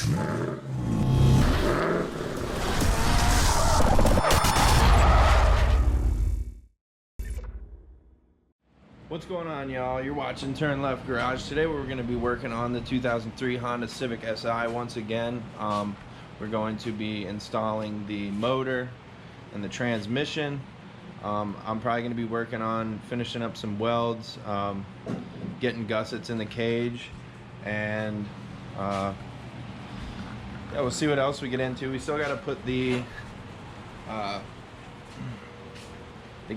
What's going on, y'all? You're watching Turn Left Garage. Today we're going to be working on the 2003 Honda Civic Si once again. We're going to be installing the motor and the transmission. I'm probably going to be working on finishing up some welds, getting gussets in the cage, and yeah, we'll see what else we get into. We still got to put the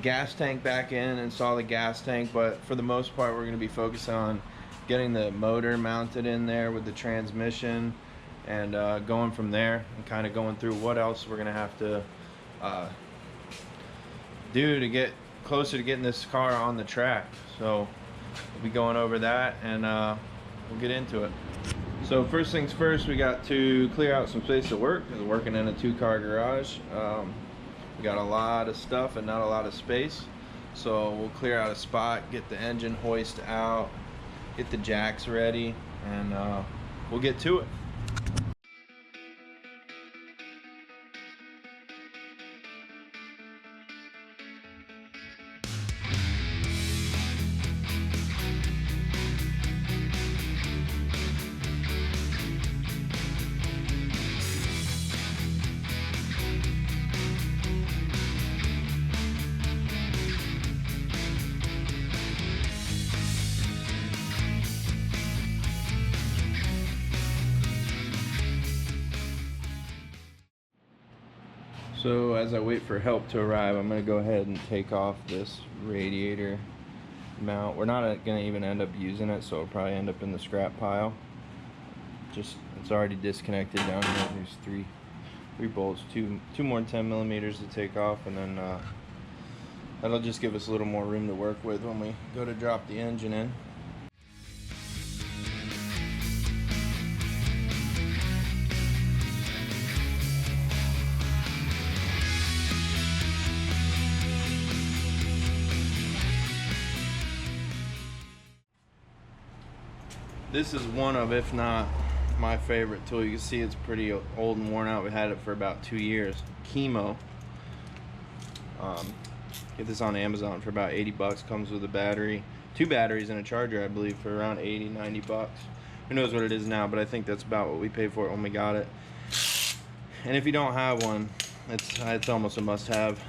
gas tank back in and install the gas tank, but for the most part we're going to be focusing on getting the motor mounted in there with the transmission and going from there and kind of going through what else we're going to have to do to get closer to getting this car on the track. So we'll be going over that and we'll get into it. So first things first, we got to clear out some space to work because we're working in a two-car garage. We got a lot of stuff and not a lot of space, so we'll clear out a spot, get the engine hoist out, get the jacks ready, and we'll get to it. So as I wait for help to arrive, I'm going to go ahead and take off this radiator mount. We're not going to even end up using it, so it'll probably end up in the scrap pile. Just, it's already disconnected down here. There's three bolts, two more 10mm to take off, and then that'll just give us a little more room to work with when we go to drop the engine in. This is one of, if not my favorite tool. You can see it's pretty old and worn out. We had it for about 2 years. Chemo. Get this on Amazon for about 80 bucks. Comes with a battery, 2 batteries and a charger, I believe, for around 80, 90 bucks. Who knows what it is now, but I think that's about what we paid for it when we got it. And if you don't have one, it's almost a must-have.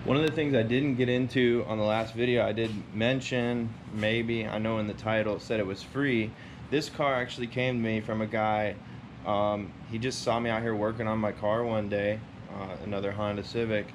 One of the things I didn't get into on the last video, I did mention, maybe, I know in the title it said it was free. This car actually came to me from a guy. He just saw me out here working on my car one day, another Honda Civic,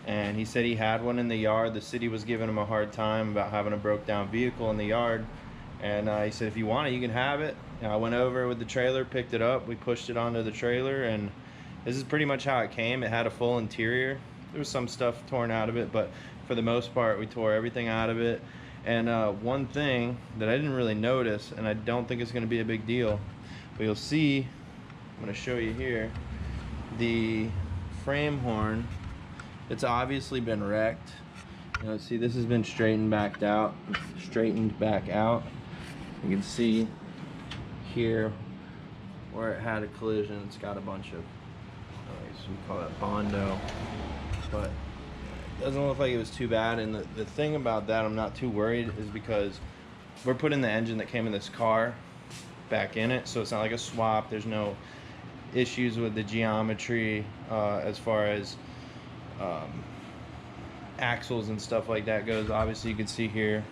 and he said he had one in the yard. The city was giving him a hard time about having a broke down vehicle in the yard, and he said, if you want it, you can have it. And I went over with the trailer, picked it up, we pushed it onto the trailer, and this is pretty much how it came. It had a full interior. There was some stuff torn out of it, but for the most part we tore everything out of it. And one thing that I didn't really notice, and I don't think it's going to be a big deal, but you'll see, I'm going to show you here, the frame horn, it's obviously been wrecked. You know, see, this has been straightened back out. You can see here where it had a collision. It's got a bunch of, we call that Bondo, but it doesn't look like it was too bad. And the thing about that, I'm not too worried, is because we're putting the engine that came in this car back in it, so it's not like a swap. There's no issues with the geometry as far as axles and stuff like that goes. Obviously you can see here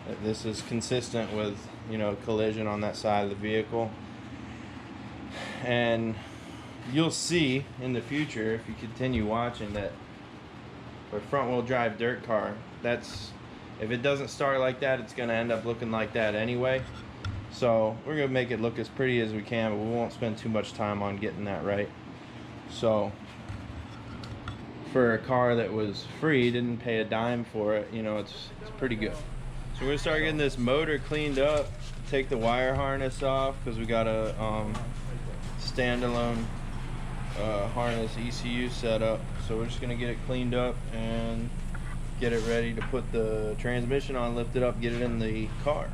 that this is consistent with, you know, collision on that side of the vehicle. And you'll see in the future, if you continue watching, that for a front wheel drive dirt car, that's, if it doesn't start like that, it's going to end up looking like that anyway. So we're going to make it look as pretty as we can, but we won't spend too much time on getting that right. So for a car that was free, didn't pay a dime for it, you know, it's pretty good. So we're going to start getting this motor cleaned up, take the wire harness off, because we got a standalone harness ECU setup. So we're just going to get it cleaned up and get it ready to put the transmission on, lift it up, get it in the car.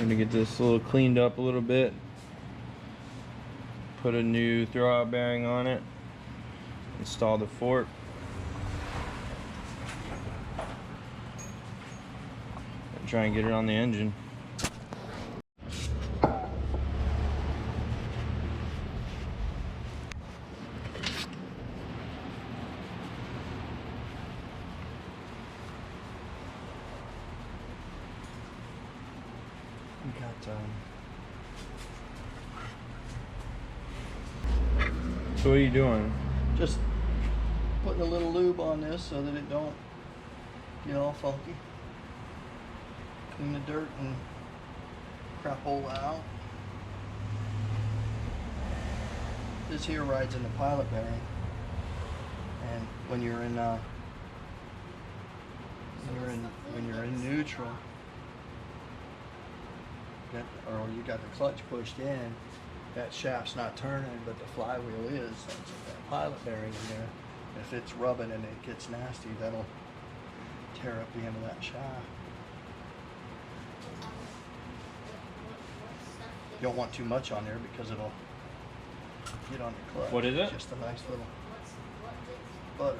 gonna get this a little cleaned up a little bit. Put a new throwout bearing on it. Install the fork. And try and get it on the engine. So what are you doing? Just putting a little lube on this so that it don't get all funky. Clean the dirt and crap hole out. This here rides in the pilot bearing, and when you're in neutral, or you got the clutch pushed in, that shaft's not turning, but the flywheel is. So it's that pilot bearing in there. If it's rubbing and it gets nasty, that'll tear up the end of that shaft. You don't want too much on there because it'll get on your clutch. What is it? Just a nice little butter.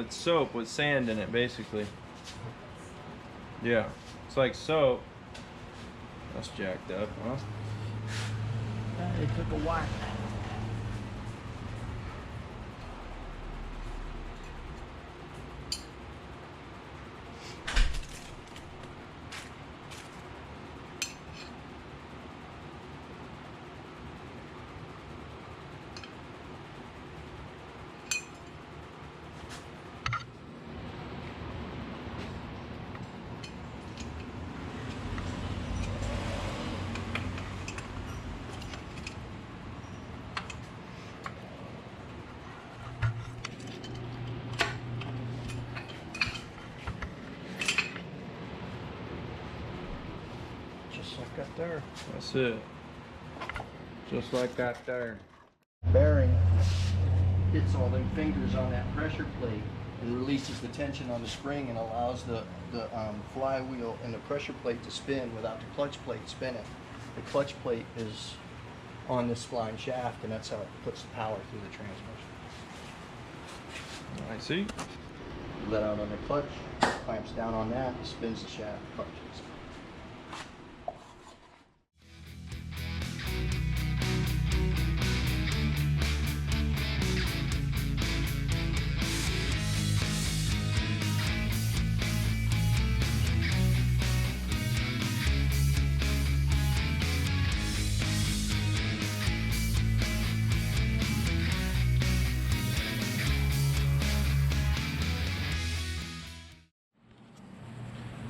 It's soap with sand in it, basically. Yeah, it's like soap. That's jacked up, huh? It took a whack. Just like that there. That's it. Just like that there. Bearing hits all them fingers on that pressure plate and releases the tension on the spring and allows the flywheel and the pressure plate to spin without the clutch plate spinning. The clutch plate is on this flying shaft, and that's how it puts the power through the transmission. I see. Let out on the clutch, clamps down on that, spins the shaft, clutches.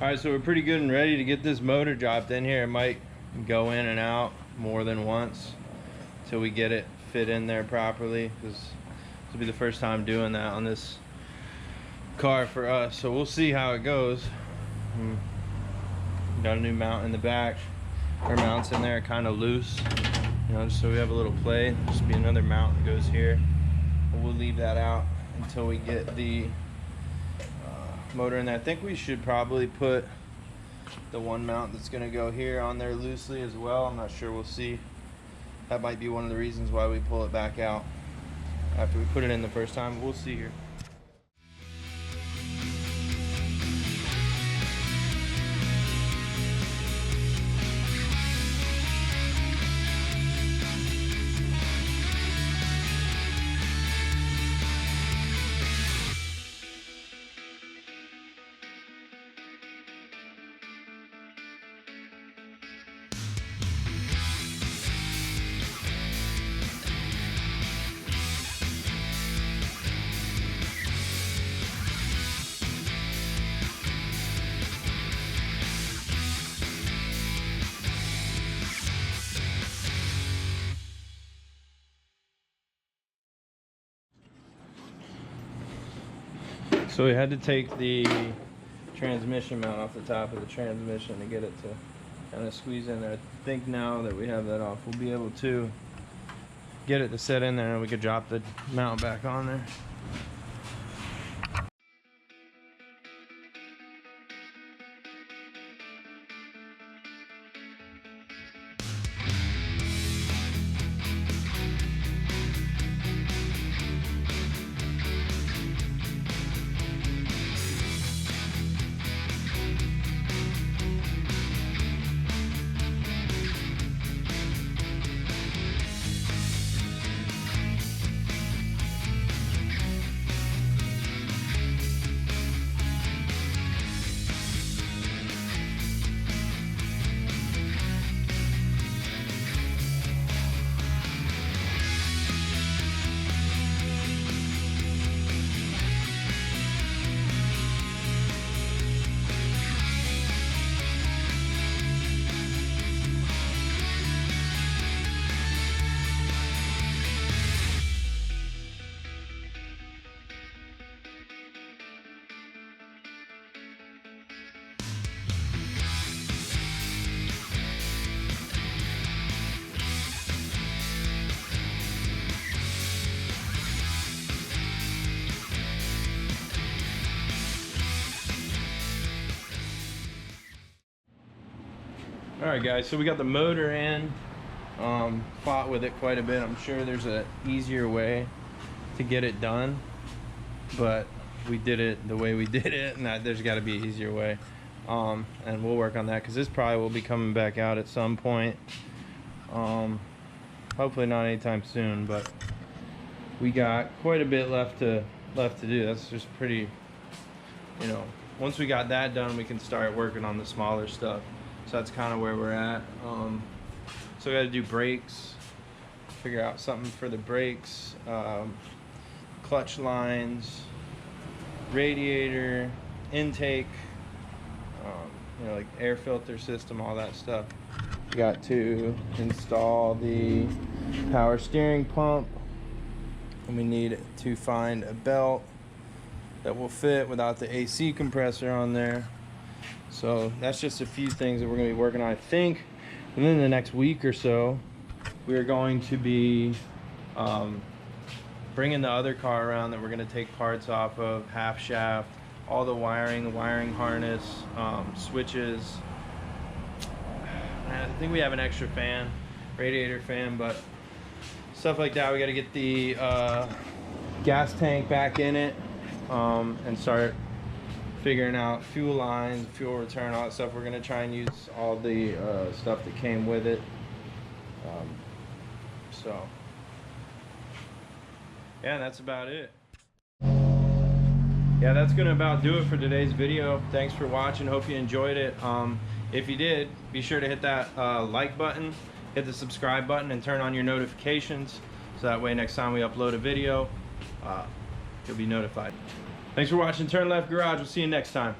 Alright, so we're pretty good and ready to get this motor dropped in here. It might go in and out more than once till we get it fit in there properly, because this will be the first time doing that on this car for us. So we'll see how it goes. Got a new mount in the back. Our mount's in there kind of loose, you know, just so we have a little play. Just be another mount that goes here. But we'll leave that out until we get the motor in there. I think we should probably put the one mount that's going to go here on there loosely as well. I'm not sure, we'll see. That might be one of the reasons why we pull it back out after we put it in the first time. We'll see here. So we had to take the transmission mount off the top of the transmission to get it to kind of squeeze in there. I think now that we have that off, we'll be able to get it to set in there and we could drop the mount back on there. All right, guys, so we got the motor in. Fought with it quite a bit. I'm sure there's a easier way to get it done, but we did it the way we did it, and there's got to be an easier way. And we'll work on that, because this probably will be coming back out at some point. Hopefully not anytime soon, but we got quite a bit left to do. That's just pretty, you know, once we got that done, we can start working on the smaller stuff. So that's kind of where we're at. So we got to do brakes, figure out something for the brakes, clutch lines, radiator, intake, you know, like air filter system, all that stuff. We got to install the power steering pump, and we need to find a belt that will fit without the AC compressor on there. So that's just a few things that we're going to be working on. I think within the next week or so, we're going to be bringing the other car around that we're going to take parts off of, half shaft, all the wiring harness, switches. I think we have an extra fan, radiator fan, but stuff like that. We got to get the gas tank back in it, and start figuring out fuel lines, fuel return, all that stuff. We're going to try and use all the stuff that came with it. So yeah, that's about it. Yeah, that's gonna about do it for today's video. Thanks for watching. Hope you enjoyed it. If you did, be sure to hit that like button, hit the subscribe button, and turn on your notifications, so that way next time we upload a video, you'll be notified. Thanks for watching Turn Left Garage. We'll see you next time.